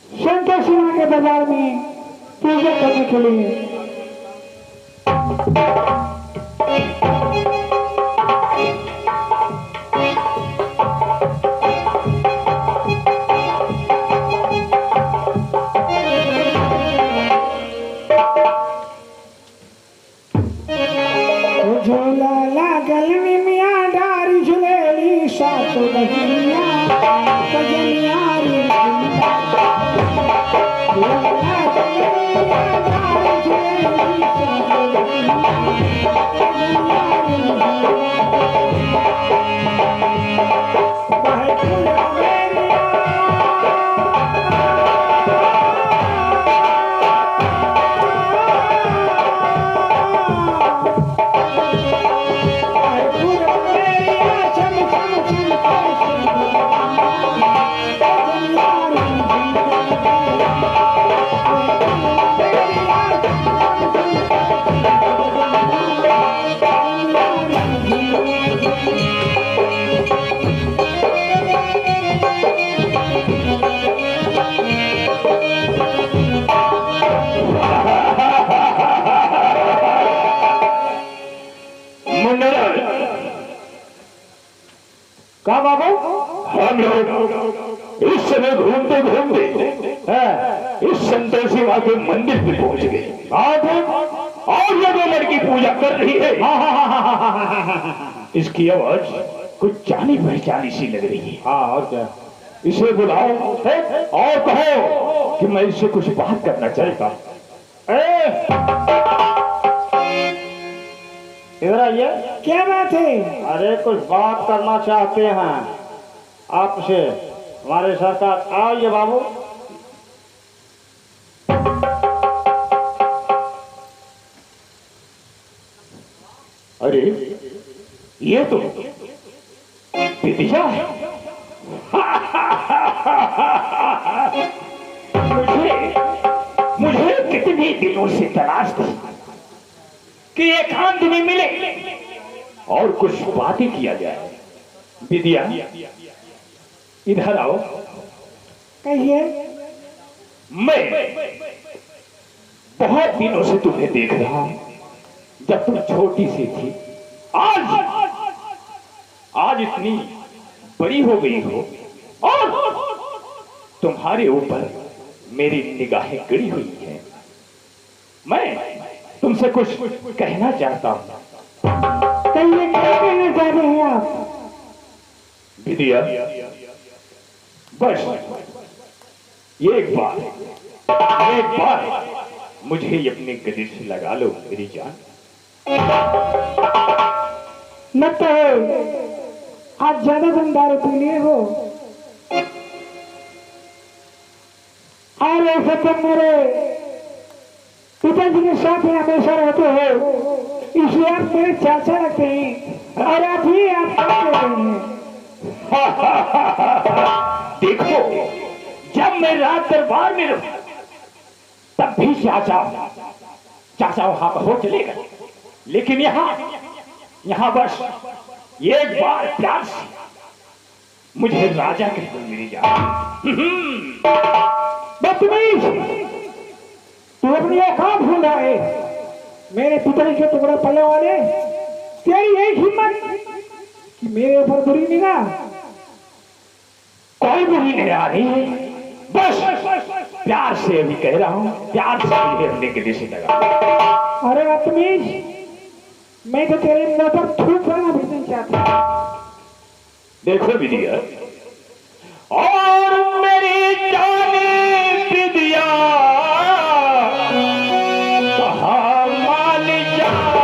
संतोषी माँ के बाजार में पूजा करने के लिए। झूला लागल मिया डारी झुलेली सात बहिनिया कजनिया रे झूला लागल मिया डारी झुलेली सात बहिनिया कजनिया रे बाहे फूला मेरिया क्या बाबू? हम लोग इस समय घूमते घूमते इस संतोषी माँ के मंदिर पे पहुंच गए। और ये जो लड़की पूजा कर रही है इसकी आवाज कुछ जानी पहचानी सी लग रही है। हाँ और क्या? इसे बुलाओ और कहो कि मैं इससे कुछ बात करना चाहता। इधर आइए। क्या बात है? अरे कुछ बात करना चाहते हैं आपसे हमारे सरकार। आइए बाबू। अरे ये तो विदिशा है। मुझे कितने दिनों से तलाश थी कि एकांत में मिले और कुछ बातें किया जाए। विद्या इधर आओ। कहिए। मैं बहुत दिनों से तुम्हें देख रहा हूं, जब तुम छोटी सी थी। आज इतनी बड़ी हो गई हो और तुम्हारे ऊपर मेरी निगाहें गड़ी हुई हैं। मैं तुमसे कुछ कहना चाहता हूं। कहिए, क्या कहना चाह रहे हैं आप? विद्या, बस एक बार मुझे अपने गले से लगा लो मेरी जान। लगता है आज ज्यादा दम दारू पी लिए हो और ऐसे तुम मेरे पिताजी के साथ ही हमेशा रहते हो, इसलिए आप मेरे चाचा लगते हैं और आप ही आप कहते हैं। देखो, जब मैं रात दरबार में रहूं तब भी चाचा वहां पर हो चले गए, लेकिन यहाँ बस एक बार प्यार से मुझे राजा कह दो मेरी जान। बदतमीज, तू अपनी औकात भूल रहा है। मेरे पिताजी के टुकड़ा पलने वाले तेरी एक हिम्मत कि मेरे ऊपर बुरी निगाह। कोई बुरी नहीं आ रही है, बस प्यार से अभी कह रहा हूं, प्यार से मुझे अपने गले से लगा। अरे बदतमीज, मैं तो तेरे मुंह पर थूक करना भी नहीं चाहता। देखो विद्या, और मेरी जानी विद्या कहाँ मान जाओ।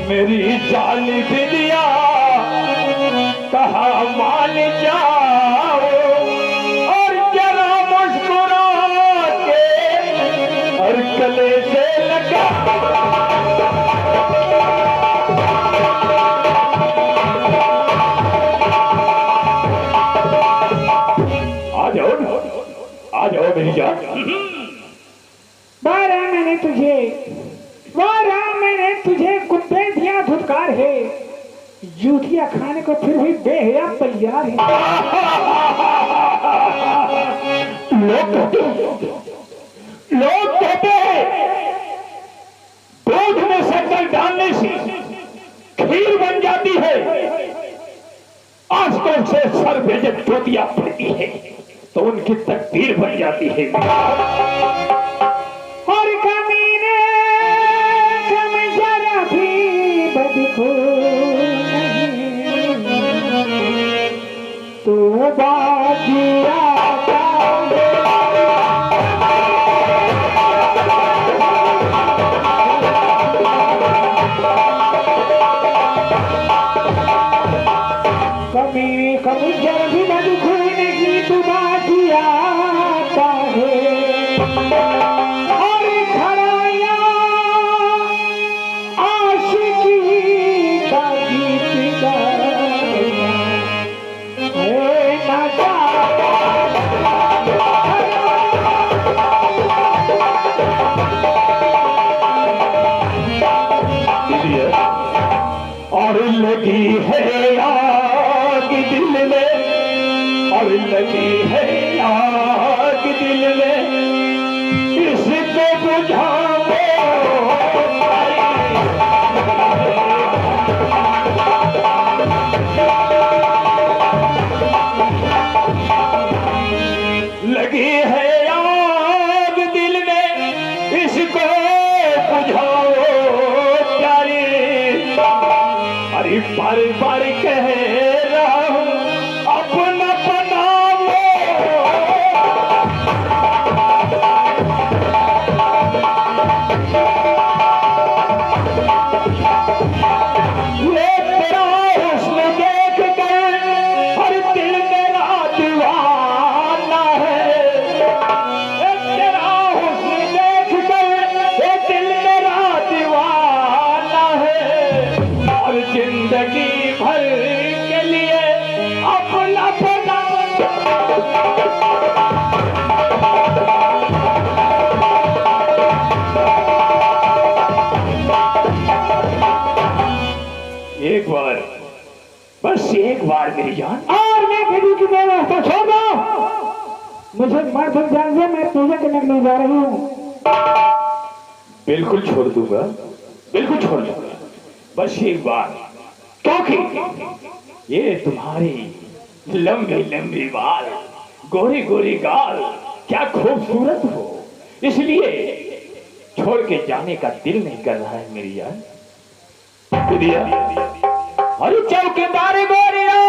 मेरी जानी विद्या कहाँ मान जाओ, और जरा मुस्कुरा के और गले से लगा। आ जाओ मेरी जान। बारह मैंने तुझे, बारह संस्कार है, जूठिया खाने को फिर भी बेहया तैयार है। लोग कहते हैं दूध में शक्कर डालने से खीर बन जाती है। आजकल से सर पे जब टोटियां पड़ती है तो उनकी तकदीर बन जाती है। और कमीने कम जरा भी बदखो नहीं, तो बाजिया कम जरा भी बदखो नहीं, तो बाजिया और लगी है आग दिल में, और लगी है आग दिल में, इसको बुझाओ। लगी है आग दिल में, इसको बुझाओ प्यारी। अरे बार बार कह रहा हूं अपना बनाओ। ये तेरा हुस्न देख कर हर दिल मेरा दीवाना है। ये तेरा हुस्न देख कर ये दिल मेरा दीवाना है। और जिंदगी भर के लिए अपना बना। एक बार, बस एक बार मेरी जान। और मैं कभी की व्यवस्था छोड़ दो, मुझे मर तुम जान दे, मैं पूजा करने के लिए जा रही हूँ। बिल्कुल छोड़ दूंगा, बिल्कुल छोड़ दूंगा, बस एक बार। क्योंकि ये तुम्हारी लंबी लंबी बाल, गोरी गोरी गाल क्या खूबसूरत हो, इसलिए छोड़ के जाने का दिल नहीं कर रहा है मेरी यार। अरे चौकीदार गोरिया,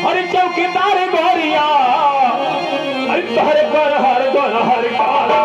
अरे चौकीदार गोरिया, अरे तहरे पर हर गोर हर काल।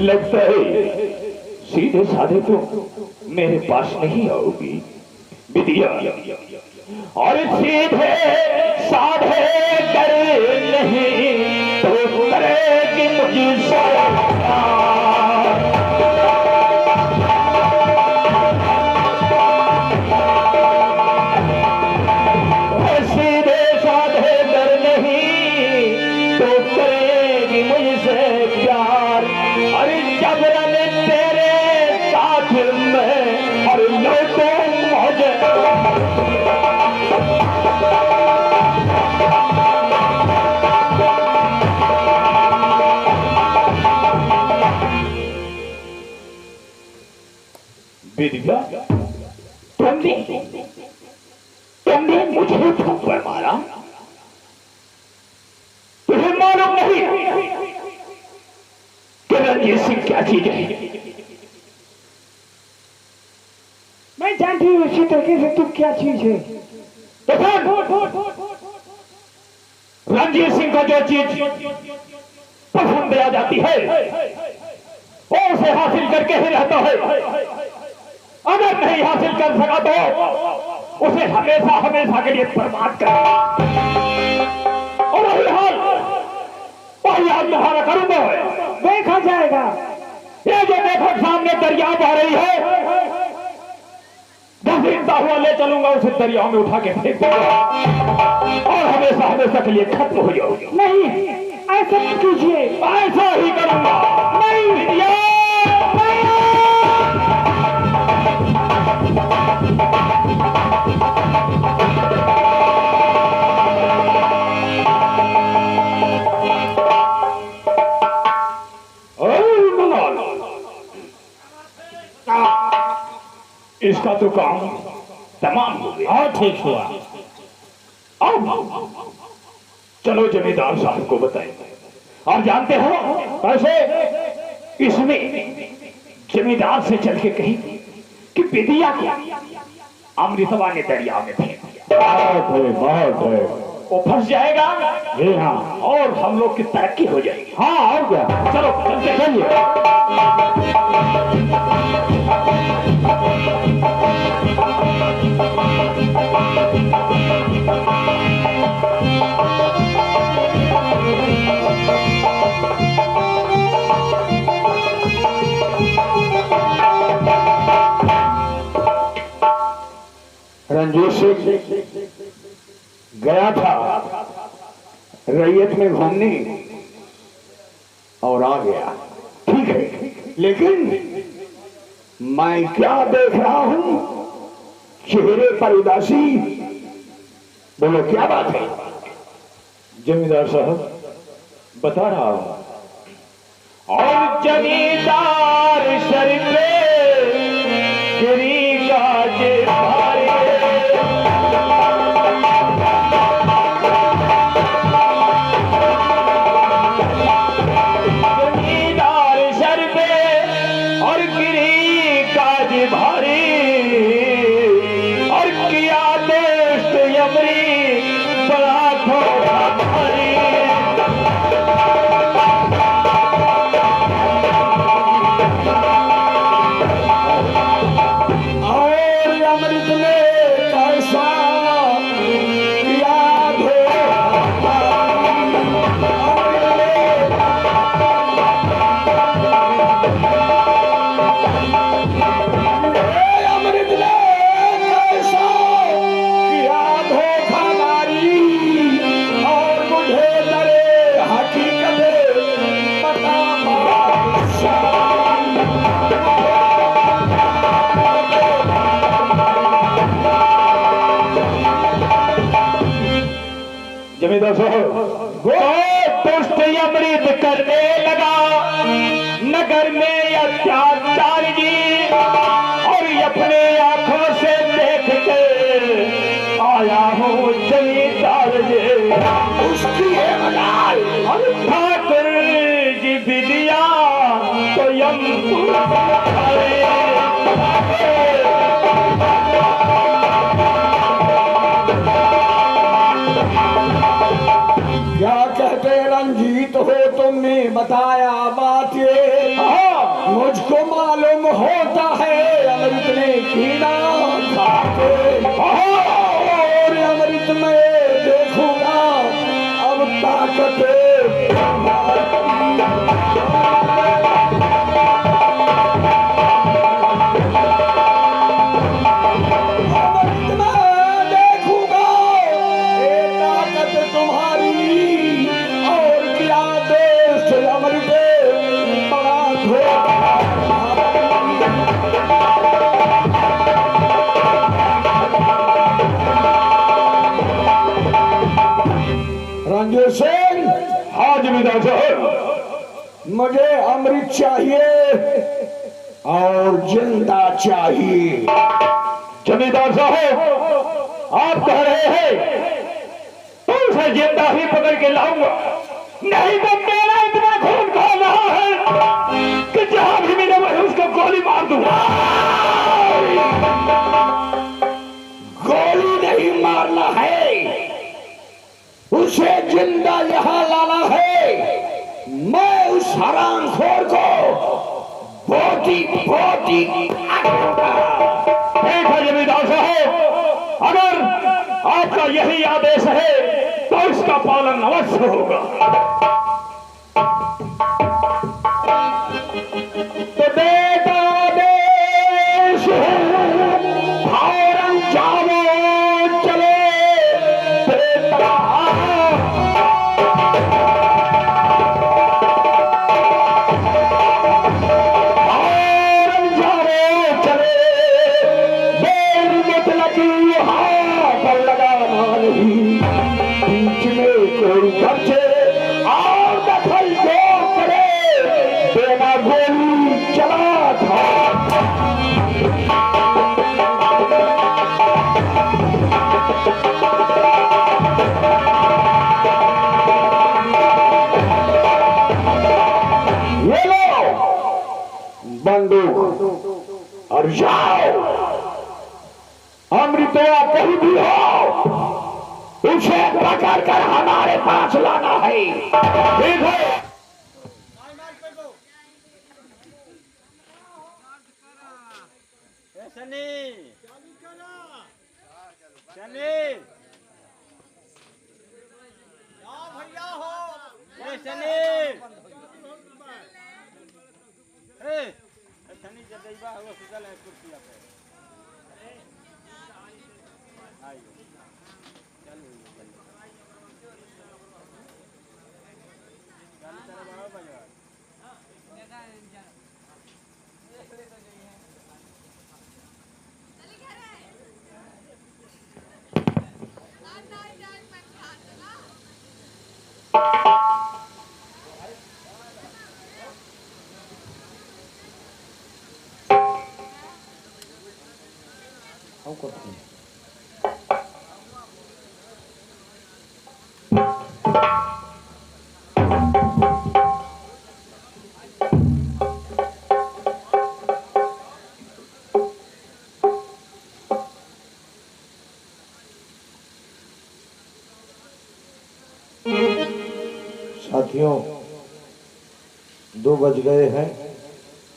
लगता है सीधे साधे तो मेरे पास नहीं आओगी विद्या, और सीधे साधे कर नहीं तो करेगी मुझसे। सीधे साधे कर नहीं तो करेगी मुझसे प्यार। अरे जबरन तेरे साथ में और लो तो मुझे। विद्या तुमने मुझे थप्पड़ मारा? तुझे मालूम नहीं कि रणजीत सिंह क्या चीज है? मैं जानती हूँ इसी तरीके से तुम क्या चीज है। तो रणजीत सिंह को जो चीज पसंद आ जाती है वो उसे हासिल करके ही रहता है। अगर नहीं हासिल कर सका तो उसे हमेशा हमेशा के लिए बर्बाद कर। और वही हाल तुम्हारा करूंगा। देखा जाएगा। ये जो देखो सामने दरिया बह रही है, घसीटता हुआ ले चलूंगा, उसे दरिया में उठा के फेंक दूंगा और हमेशा हमेशा के लिए खत्म हो जाओगे। नहीं, ऐसा मत कीजिए। ऐसा ही करूंगा। नहीं, इसका तो काम तमाम हो गया। और ठीक हुआ। अब चलो जमींदार साहब को बताएंगे। और जानते हो कैसे? इसमें जमींदार से चल के कही कि विदिया को अमृतवा ने दरिया में फेंक दिया। बहुत है। वो फंस जाएगा। जी हाँ। और हम लोग की तरक्की हो जाएगी। हाँ, और क्या। चलो चलते चलिए। रणजीत सिंह गया था रैयत में घूमने और आ गया, ठीक है। लेकिन मैं क्या देख रहा हूं? चेहरे पर उदासी। बोलो क्या बात है? जमींदार साहब बता रहा हूं। और जमींदार सर पे गिरी गाज भारी। जमींदार सर पे और गिरी गाज भारी और किया दोस्त यमरी बड़ा धोखा भारी। जमींदार साहब वो दुष्ट अमृत करने लगा नगर में अत्याचार जी, और अपने आंखों से देख के आया हूँ जमींदार जी। उसकी ठाकुर जी विदिया तो क्या कहते रंजीत हो? तुमने बताया बात ये। मुझको मालूम होता है अमृत ने कीड़ा खाके। और अमृत में देखूंगा अब ताकत। रंजीत सिंह, हाँ जमींदार साहब, मुझे अमृत चाहिए और जिंदा चाहिए। जमींदार साहब आप कह रहे हैं तो उसे जिंदा ही पकड़ के लाऊंगा, नहीं तो मेरा इतना खून खा रहा है कि जहां भी मिले वही उसको गोली मार दूंगा। गोली नहीं मारना है, उसे जिंदा यहां लाना है। मैं उस हरामखोर को बोटी बोटी ठीक है जमींदार साहब, अगर आपका यही आदेश है तो इसका पालन अवश्य होगा। तो बेटा देश फौरन जाओ चले बेटा। बीच में कोई खर्चे और दखल जो करे बिना गोली चला था। ये लो बंदूक और जाओ। अमृतया कहीं भी हो उसे पकड़ कर हमारे पास लाना है। ठीक है। साथियों 2 बज गए हैं,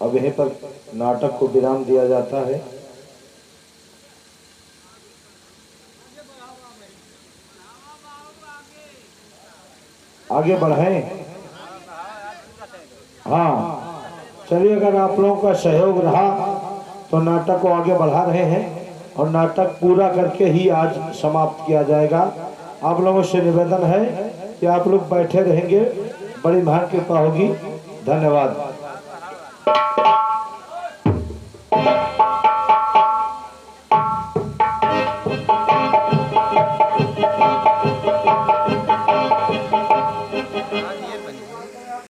अब यहीं पर नाटक को विराम दिया जाता है। आगे बढ़ें। हाँ चलिए, अगर आप लोगों का सहयोग रहा तो नाटक को आगे बढ़ा रहे हैं और नाटक पूरा करके ही आज समाप्त किया जाएगा। आप लोगों से निवेदन है कि आप लोग बैठे रहेंगे, बड़ी महान कृपा होगी। धन्यवाद।